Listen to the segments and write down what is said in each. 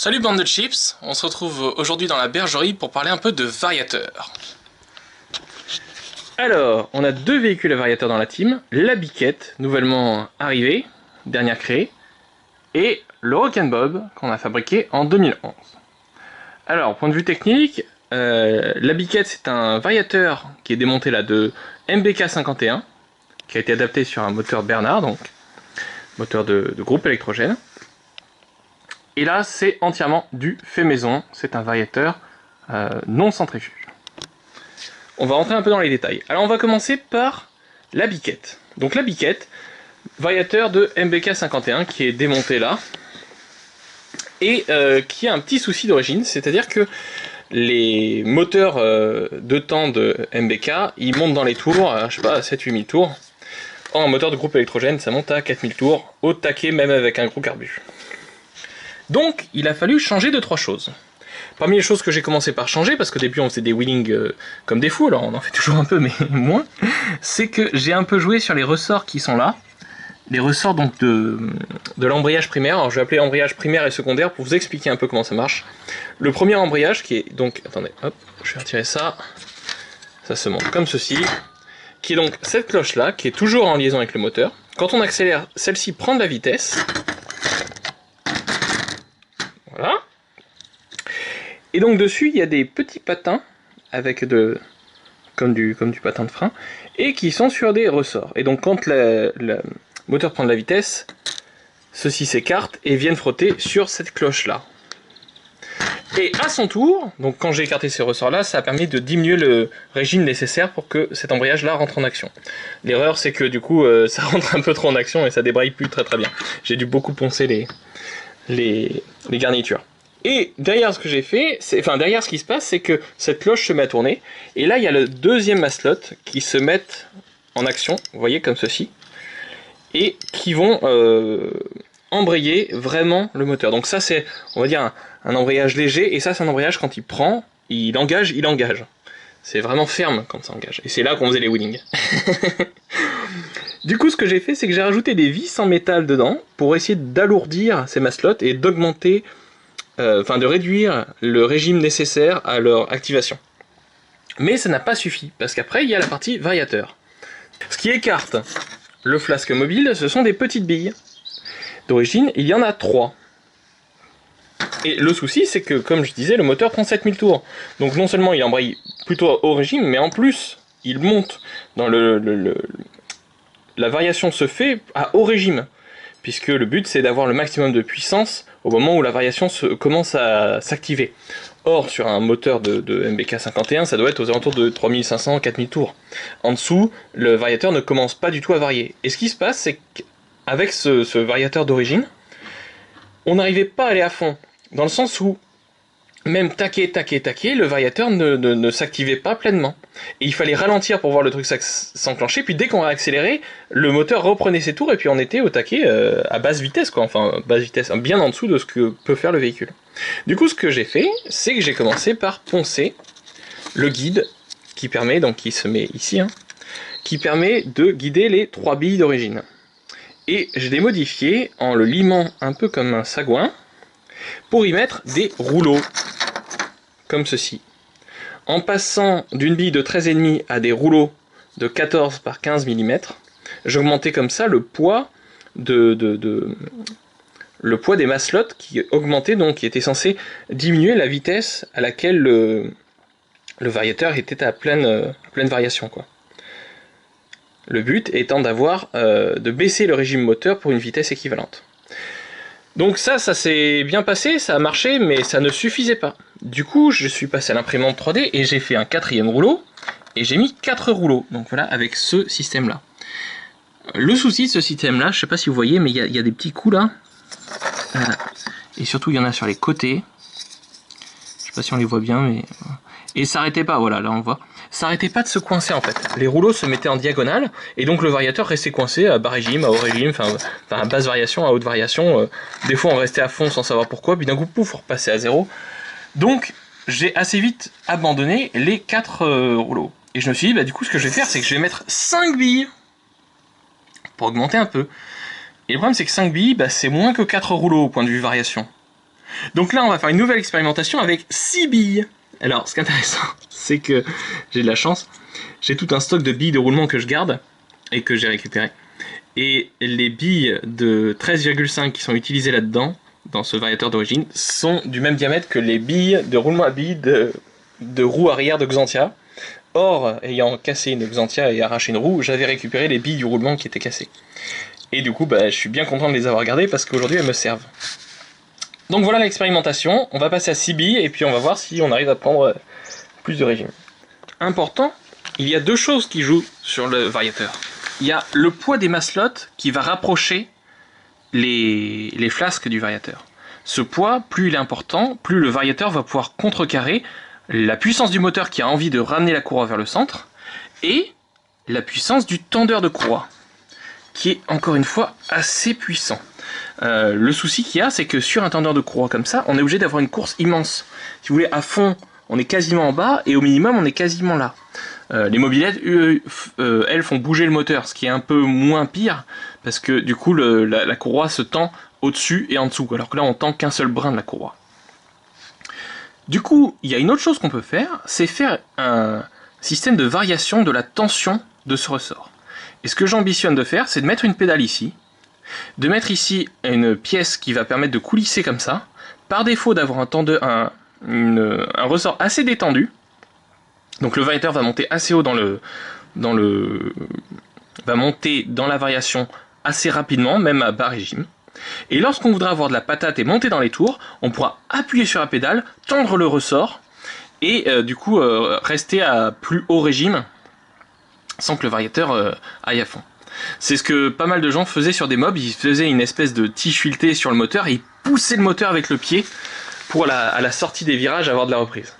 Salut bande de chips, on se retrouve aujourd'hui dans la bergerie pour parler un peu de variateurs. Alors, on a deux véhicules à variateurs dans la team, la Biquette, nouvellement arrivée, dernière créée, et le Rock'n'Bob qu'on a fabriqué en 2011. Alors, point de vue technique, la Biquette c'est un variateur qui est démonté là de MBK 51, qui a été adapté sur un moteur Bernard, donc moteur de groupe électrogène. Et là, c'est entièrement du fait maison. C'est un variateur non centrifuge. On va rentrer un peu dans les détails. Alors, on va commencer par la Biquette. Donc, la Biquette, variateur de MBK 51 qui est démonté là. Et qui a un petit souci d'origine, c'est-à-dire que les moteurs de temps de MBK, ils montent dans les tours, je sais pas, à 7-8 000 tours. Or, un moteur de groupe électrogène, ça monte à 4000 tours, au taquet, même avec un gros carbu. Donc, il a fallu changer 2-3 choses. Parmi les choses que j'ai commencé par changer, parce qu'au début on faisait des wheelings comme des fous, alors on en fait toujours un peu, mais moins, c'est que j'ai un peu joué sur les ressorts qui sont là, les ressorts donc de l'embrayage primaire. Alors je vais appeler embrayage primaire et secondaire pour vous expliquer un peu comment ça marche. Le premier embrayage qui est donc, attendez, hop, je vais retirer ça, ça se monte comme ceci, qui est donc cette cloche là, qui est toujours en liaison avec le moteur. Quand on accélère, celle-ci prend de la vitesse. Voilà. Et donc dessus, il y a des petits patins avec comme du patin de frein et qui sont sur des ressorts. Et donc quand le moteur prend de la vitesse, ceux-ci s'écartent et viennent frotter sur cette cloche-là. Et à son tour, donc quand j'ai écarté ces ressorts-là, ça a permis de diminuer le régime nécessaire pour que cet embrayage-là rentre en action. L'erreur, c'est que du coup, ça rentre un peu trop en action et ça débraye plus très bien. J'ai dû beaucoup poncer les garnitures. Et derrière ce que j'ai fait, derrière ce qui se passe, c'est que cette cloche se met à tourner, et là il y a le deuxième maslot qui se met en action, vous voyez, comme ceci, et qui vont embrayer vraiment le moteur. Donc ça c'est, on va dire, un embrayage léger, et ça c'est un embrayage quand il prend, il engage. C'est vraiment ferme quand ça engage, et c'est là qu'on faisait les wheelings. Du coup, ce que j'ai fait, c'est que j'ai rajouté des vis en métal dedans, pour essayer d'alourdir ces maslots et d'augmenter, de réduire le régime nécessaire à leur activation. Mais ça n'a pas suffi, parce qu'après il y a la partie variateur. Ce qui écarte le flasque mobile, ce sont des petites billes. D'origine, il y en a 3. Et le souci, c'est que, comme je disais, le moteur prend 7000 tours. Donc non seulement il embraye plutôt au régime, mais en plus, il monte dans la variation se fait à haut régime, puisque le but c'est d'avoir le maximum de puissance au moment où la variation commence à s'activer. Or, sur un moteur de MBK 51, ça doit être aux alentours de 3500-4000 tours. En dessous, le variateur ne commence pas du tout à varier. Et ce qui se passe, c'est qu'avec ce variateur d'origine, on n'arrivait pas à aller à fond, dans le sens où même taquer, le variateur ne s'activait pas pleinement. Et il fallait ralentir pour voir le truc s'enclencher, puis dès qu'on a accéléré, le moteur reprenait ses tours, et puis on était au taquet à basse vitesse, quoi. Enfin, basse vitesse, bien en dessous de ce que peut faire le véhicule. Du coup, ce que j'ai fait, c'est que j'ai commencé par poncer le guide, qui permet, donc qui se met ici, qui permet de guider les 3 billes d'origine. Et je l'ai modifié en le limant un peu comme un sagouin, pour y mettre des rouleaux, comme ceci. En passant d'une bille de 13,5 à des rouleaux de 14 par 15 mm, j'augmentais comme ça le poids le poids des maslots qui augmentait, donc qui était censé diminuer la vitesse à laquelle le variateur était à pleine variation, quoi. Le but étant de baisser le régime moteur pour une vitesse équivalente. Donc ça s'est bien passé, ça a marché, mais ça ne suffisait pas. Du coup, je suis passé à l'imprimante 3D et j'ai fait un 4e rouleau, et j'ai mis 4 rouleaux, donc voilà, avec ce système-là. Le souci de ce système-là, je ne sais pas si vous voyez, mais il y a des petits coups là, et surtout il y en a sur les côtés, je ne sais pas si on les voit bien, mais... Et ça n'arrêtait pas, voilà, là on voit. Ça n'arrêtait pas de se coincer en fait. Les rouleaux se mettaient en diagonale, et donc le variateur restait coincé à bas régime, à haut régime, enfin à basse variation, à haute variation. Des fois on restait à fond sans savoir pourquoi, puis d'un coup pouf, on repassait à 0. Donc j'ai assez vite abandonné les 4 rouleaux. Et je me suis dit, bah du coup ce que je vais faire, c'est que je vais mettre 5 billes, pour augmenter un peu. Et le problème c'est que 5 billes, bah, c'est moins que 4 rouleaux au point de vue variation. Donc là, on va faire une nouvelle expérimentation avec 6 billes. Alors, ce qui est intéressant, c'est que j'ai de la chance. J'ai tout un stock de billes de roulement que je garde et que j'ai récupéré. Et les billes de 13,5 qui sont utilisées là-dedans, dans ce variateur d'origine, sont du même diamètre que les billes de roulement à billes de roue arrière de Xantia. Or, ayant cassé une Xantia et arraché une roue, j'avais récupéré les billes du roulement qui étaient cassées. Et du coup, je suis bien content de les avoir gardées parce qu'aujourd'hui, elles me servent. Donc voilà l'expérimentation. On va passer à 6 billes et puis on va voir si on arrive à prendre plus de régime. Important, il y a deux choses qui jouent sur le variateur. Il y a le poids des maslottes qui va rapprocher les flasques du variateur. Ce poids, plus il est important, plus le variateur va pouvoir contrecarrer la puissance du moteur qui a envie de ramener la courroie vers le centre et la puissance du tendeur de courroie qui est encore une fois assez puissant. Le souci qu'il y a, c'est que sur un tendeur de courroie comme ça, on est obligé d'avoir une course immense. Si vous voulez, à fond, on est quasiment en bas et au minimum, on est quasiment là. Les mobylettes, elles font bouger le moteur, ce qui est un peu moins pire parce que du coup, la courroie se tend au-dessus et en dessous, alors que là, on tend qu'un seul brin de la courroie. Du coup, il y a une autre chose qu'on peut faire, c'est faire un système de variation de la tension de ce ressort. Et ce que j'ambitionne de faire, c'est de mettre une pédale ici, de mettre ici une pièce qui va permettre de coulisser comme ça, par défaut d'avoir un ressort assez détendu. Donc le variateur va monter assez haut va monter dans la variation assez rapidement, même à bas régime. Et lorsqu'on voudra avoir de la patate et monter dans les tours, on pourra appuyer sur la pédale, tendre le ressort, et du coup rester à plus haut régime, sans que le variateur aille à fond. C'est ce que pas mal de gens faisaient sur des mobs, ils faisaient une espèce de tige filetée sur le moteur, et ils poussaient le moteur avec le pied, pour à la sortie des virages avoir de la reprise.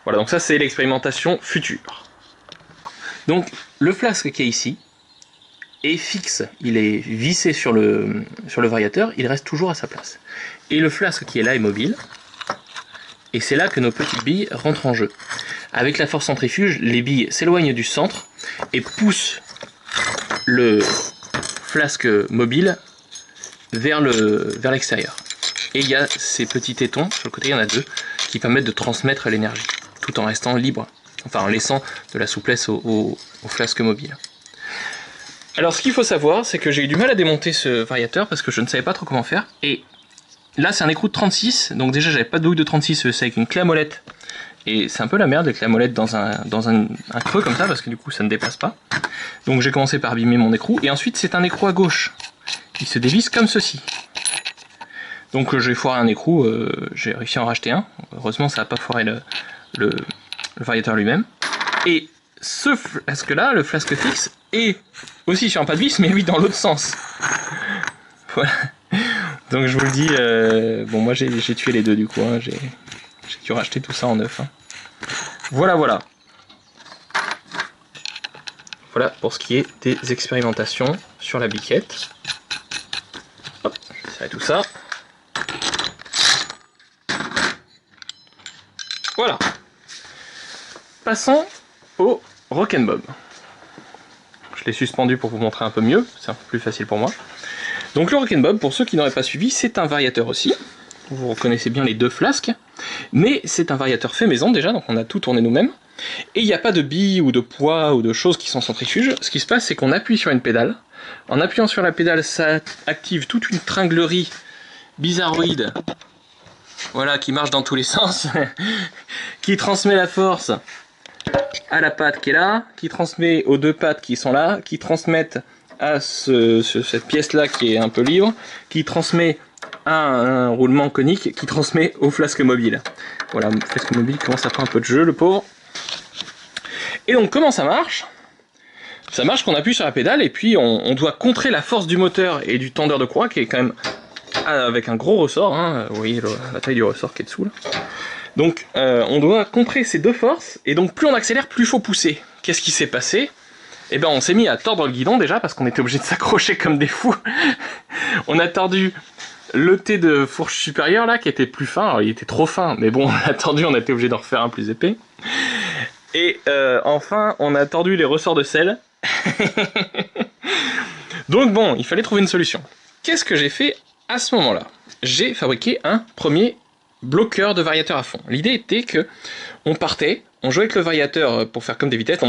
Voilà, donc ça c'est l'expérimentation future. Donc le flasque qui est ici est fixe, il est vissé sur le variateur, il reste toujours à sa place. Et le flasque qui est là est mobile, et c'est là que nos petites billes rentrent en jeu. Avec la force centrifuge, les billes s'éloignent du centre et poussent le flasque mobile vers l'extérieur. Et il y a ces petits tétons, sur le côté il y en a deux, qui permettent de transmettre l'énergie, tout en restant libre, enfin en laissant de la souplesse au flasque mobile. Alors ce qu'il faut savoir, c'est que j'ai eu du mal à démonter ce variateur parce que je ne savais pas trop comment faire. Et là c'est un écrou de 36, donc déjà j'avais pas de douille de 36, c'est avec une clé à molette. Et c'est un peu la merde, les clés à molette dans un creux comme ça, parce que du coup ça ne dépasse pas. Donc j'ai commencé par abîmer mon écrou, et ensuite c'est un écrou à gauche, qui se dévisse comme ceci. Donc j'ai foiré un écrou, j'ai réussi à en racheter un. Heureusement ça n'a pas foiré le variateur lui-même. Et ce flasque là, le flasque fixe, est aussi sur un pas de vis, mais lui dans l'autre sens. Voilà. Donc je vous le dis, bon moi j'ai tué les deux du coup, hein. J'ai dû racheter tout ça en neuf. Hein. Voilà. Voilà pour ce qui est des expérimentations sur la biquette. Hop, je vais serrer tout ça. Voilà. Passons au Rock'n'Bob. Je l'ai suspendu pour vous montrer un peu mieux, c'est un peu plus facile pour moi. Donc le Rock'n'Bob, pour ceux qui n'auraient pas suivi, c'est un variateur aussi. Vous reconnaissez bien les deux flasques. Mais c'est un variateur fait maison déjà, donc on a tout tourné nous-mêmes. Et il n'y a pas de billes ou de poids ou de choses qui sont centrifuges. Ce qui se passe, c'est qu'on appuie sur une pédale. En appuyant sur la pédale, ça active toute une tringlerie bizarroïde. Voilà, qui marche dans tous les sens. Qui transmet la force à la patte qui est là, qui transmet aux deux pattes qui sont là, qui transmettent à cette pièce-là qui est un peu libre, qui transmet à un roulement conique, qui transmet au flasque mobile. Voilà, le flasque mobile commence à faire un peu de jeu, le pauvre. Et donc, comment ça marche ? Ça marche qu'on appuie sur la pédale et puis on doit contrer la force du moteur et du tendeur de courroie qui est quand même avec un gros ressort, hein. Vous voyez la taille du ressort qui est dessous là. Donc on doit contrer ces deux forces, et donc plus on accélère, plus il faut pousser. Qu'est-ce qui s'est passé ? Eh ben on s'est mis à tordre le guidon déjà, parce qu'on était obligé de s'accrocher comme des fous. On a tordu le T de fourche supérieure là, qui était plus fin, alors il était trop fin, mais bon, on l'a tordu, on a été obligé d'en refaire un plus épais. Et enfin, on a tordu les ressorts de selle. Donc bon, il fallait trouver une solution. Qu'est-ce que j'ai fait à ce moment-là, j'ai fabriqué un premier bloqueur de variateur à fond. L'idée était que on partait, on jouait avec le variateur pour faire comme des vitesses,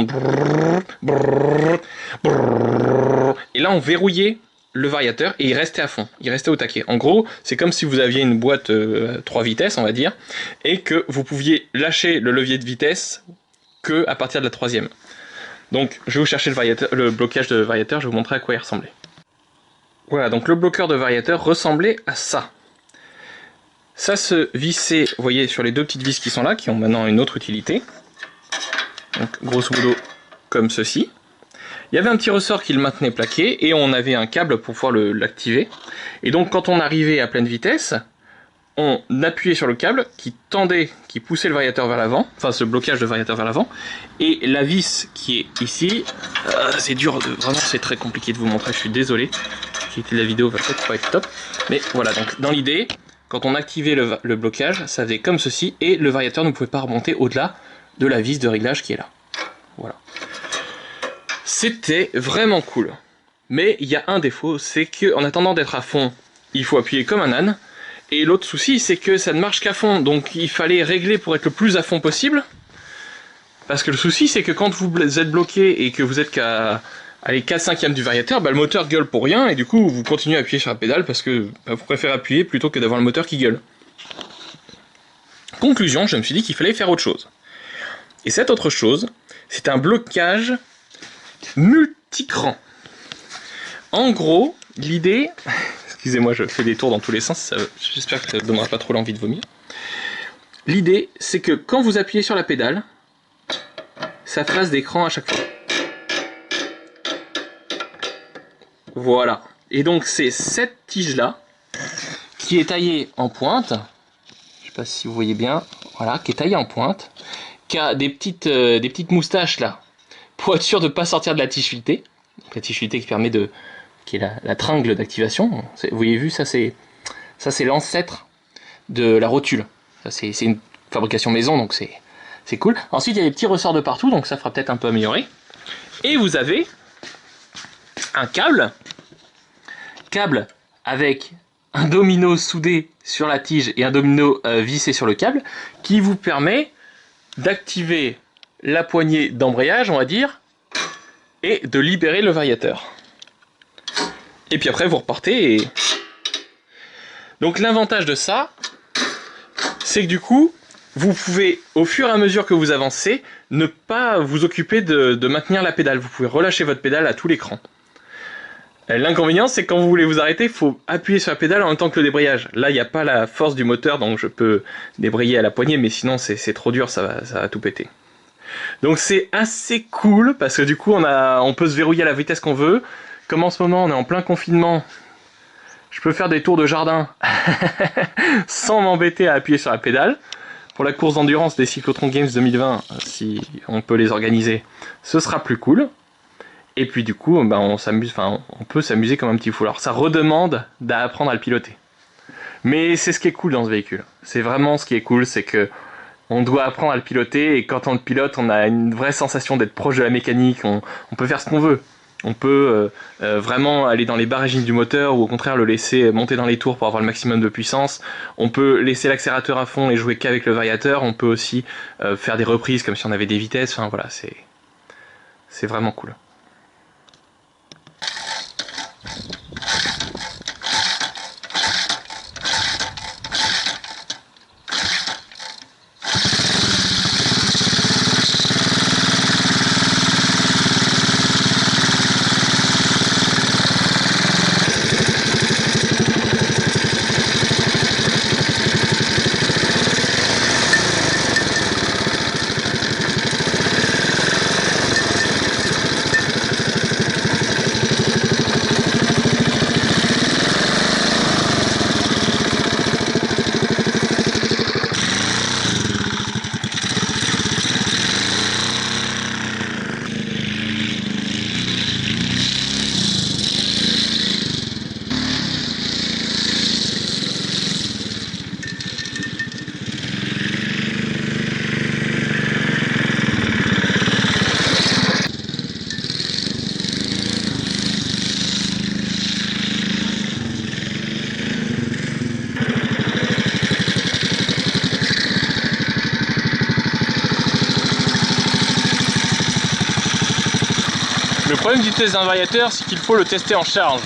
et là on verrouillait le variateur et il restait à fond, il restait au taquet. En gros, c'est comme si vous aviez une boîte 3 vitesses, on va dire, et que vous pouviez lâcher le levier de vitesse que à partir de la troisième. Donc je vais vous chercher le blocage de variateur, je vais vous montrer à quoi il ressemblait. Voilà, donc le bloqueur de variateur ressemblait à ça. Ça se vissait, vous voyez, sur les deux petites vis qui sont là, qui ont maintenant une autre utilité. Donc grosso modo, comme ceci. Il y avait un petit ressort qui le maintenait plaqué, et on avait un câble pour pouvoir l'activer. Et donc quand on arrivait à pleine vitesse, on appuyait sur le câble qui tendait, qui poussait le variateur vers l'avant, enfin ce blocage de variateur vers l'avant, et la vis qui est ici, c'est dur, vraiment c'est très compliqué de vous montrer, je suis désolé, la vidéo va peut-être pas être top, mais voilà, donc dans l'idée, quand on activait le blocage, ça faisait comme ceci, et le variateur ne pouvait pas remonter au-delà de la vis de réglage qui est là. Voilà. C'était vraiment cool. Mais il y a un défaut, c'est qu'en attendant d'être à fond, il faut appuyer comme un âne. Et l'autre souci, c'est que ça ne marche qu'à fond, donc il fallait régler pour être le plus à fond possible. Parce que le souci, c'est que quand vous êtes bloqué et que vous êtes qu'à 4/5 du variateur, le moteur gueule pour rien, et du coup vous continuez à appuyer sur la pédale parce que vous préférez appuyer plutôt que d'avoir le moteur qui gueule. Conclusion, je me suis dit qu'il fallait faire autre chose. Et cette autre chose, c'est un blocage multicran. En gros, l'idée... Excusez-moi, je fais des tours dans tous les sens, j'espère que ça ne donnera pas trop l'envie de vomir. L'idée, c'est que quand vous appuyez sur la pédale, ça fasse des crans à chaque fois. Voilà. Et donc c'est cette tige-là, qui est taillée en pointe, je sais pas si vous voyez bien, voilà, qui est taillée en pointe, qui a des petites moustaches là, pour être sûr de ne pas sortir de la tige filetée. La tige filetée qui permet de... qui est la tringle d'activation. Vous avez vu, ça c'est l'ancêtre de la rotule. C'est une fabrication maison, donc c'est cool. Ensuite, il y a des petits ressorts de partout, donc ça fera peut-être un peu améliorer. Et vous avez un câble avec un domino soudé sur la tige et un domino vissé sur le câble, qui vous permet d'activer la poignée d'embrayage, on va dire, et de libérer le variateur. Et puis après vous repartez et... Donc l'avantage de ça, c'est que du coup, vous pouvez, au fur et à mesure que vous avancez, ne pas vous occuper de maintenir la pédale. Vous pouvez relâcher votre pédale à tout l'écran. L'inconvénient, c'est que quand vous voulez vous arrêter, il faut appuyer sur la pédale en même temps que le débrayage. Là, il n'y a pas la force du moteur, donc je peux débrayer à la poignée, mais sinon c'est trop dur, ça va tout péter. Donc c'est assez cool, parce que du coup, on peut se verrouiller à la vitesse qu'on veut. Comme en ce moment on est en plein confinement, je peux faire des tours de jardin sans m'embêter à appuyer sur la pédale. Pour la course d'endurance des Cyclotron Games 2020, si on peut les organiser, ce sera plus cool. Et puis du coup, on peut s'amuser comme un petit fou. Alors ça redemande d'apprendre à le piloter. Mais c'est ce qui est cool dans ce véhicule. C'est vraiment ce qui est cool, c'est que on doit apprendre à le piloter, et quand on le pilote, on a une vraie sensation d'être proche de la mécanique, on peut faire ce qu'on veut. On peut vraiment aller dans les bas régimes du moteur, ou au contraire le laisser monter dans les tours pour avoir le maximum de puissance. On peut laisser l'accélérateur à fond et jouer qu'avec le variateur. On peut aussi faire des reprises comme si on avait des vitesses. Enfin voilà, c'est vraiment cool. Le problème du test d'un variateur, c'est qu'il faut le tester en charge.